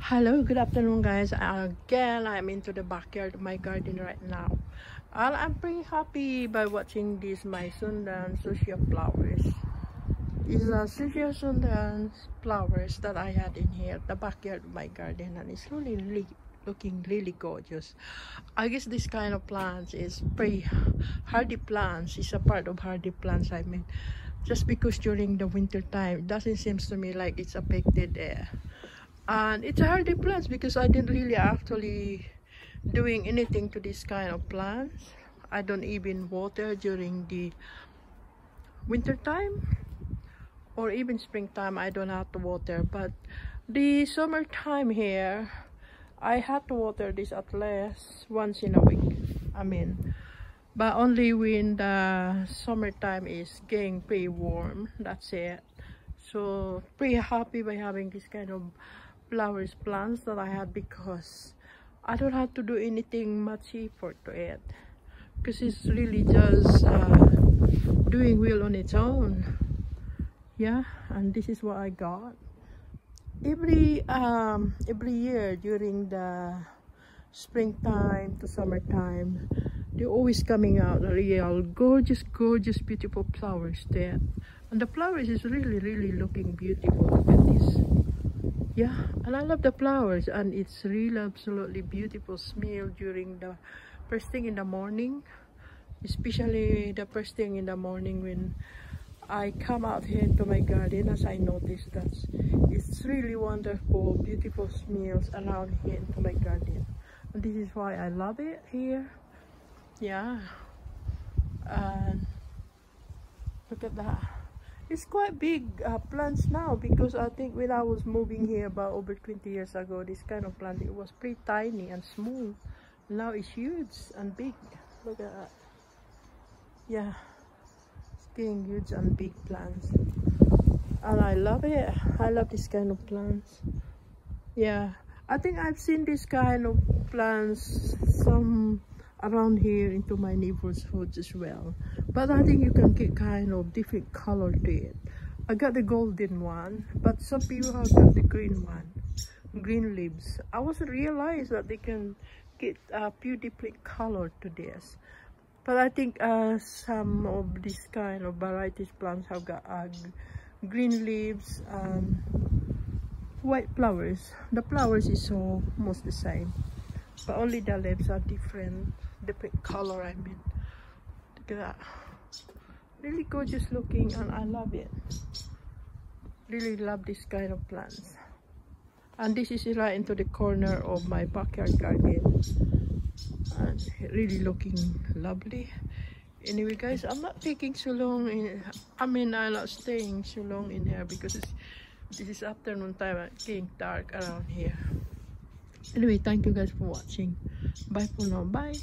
Hello, good afternoon, guys. Again, I'm into the backyard of my garden right now, and I'm pretty happy by watching these my Sundan Susya flowers. These are Susya Sundan flowers that I had in here, the backyard of my garden, and it's really looking really gorgeous. I guess this kind of plants is pretty hardy plants. It's a part of hardy plants. I mean, just because during the winter time, it doesn't seem to me like it's affected. And it's a hardy plants because I didn't really actually doing anything to this kind of plants. I don't even water during the winter time or even springtime. I don't have to water, but the summertime here I had to water this at least once in a week. I mean, but only when the summertime is getting pretty warm, that's it. So pretty happy by having this kind of flowers plants that I had, because I don't have to do anything much effort to it, because it's really just doing well on its own. Yeah, and this is what I got every year during the springtime to summertime. They're always coming out real gorgeous beautiful flowers there, and the flowers is really looking beautiful. Look at this. Yeah, and I love the flowers, and it's really absolutely beautiful smell during the first thing in the morning, especially the first thing in the morning when I come out here into my garden. As I noticed that it's really wonderful beautiful smells around here into my garden, and this is why I love it here. Yeah, and look at that. It's quite big plants now, because I think when I was moving here about over 20 years ago, this kind of plant, it was pretty tiny and small. Now it's huge and big. Look at that. Yeah, it's getting huge and big plants, and I love it. I love this kind of plants. Yeah, I think I've seen this kind of plants some around here into my neighborhood as well, but I think you can get kind of different color to it. I got the golden one, but some people have got the green one, green leaves. I wasn't realize that they can get a few different color to this, but I think some of these kind of varieties plants have got green leaves and white flowers. The flowers is almost the same, but only the leaves are different color. I mean, look at that. Really gorgeous looking, and I love it. Really love this kind of plants. And this is right into the corner of my backyard garden, and really looking lovely. Anyway, guys, I'm not taking so long I'm not staying so long in here, because this is afternoon time and getting dark around here. Anyway, thank you guys for watching. Bye for now. Bye.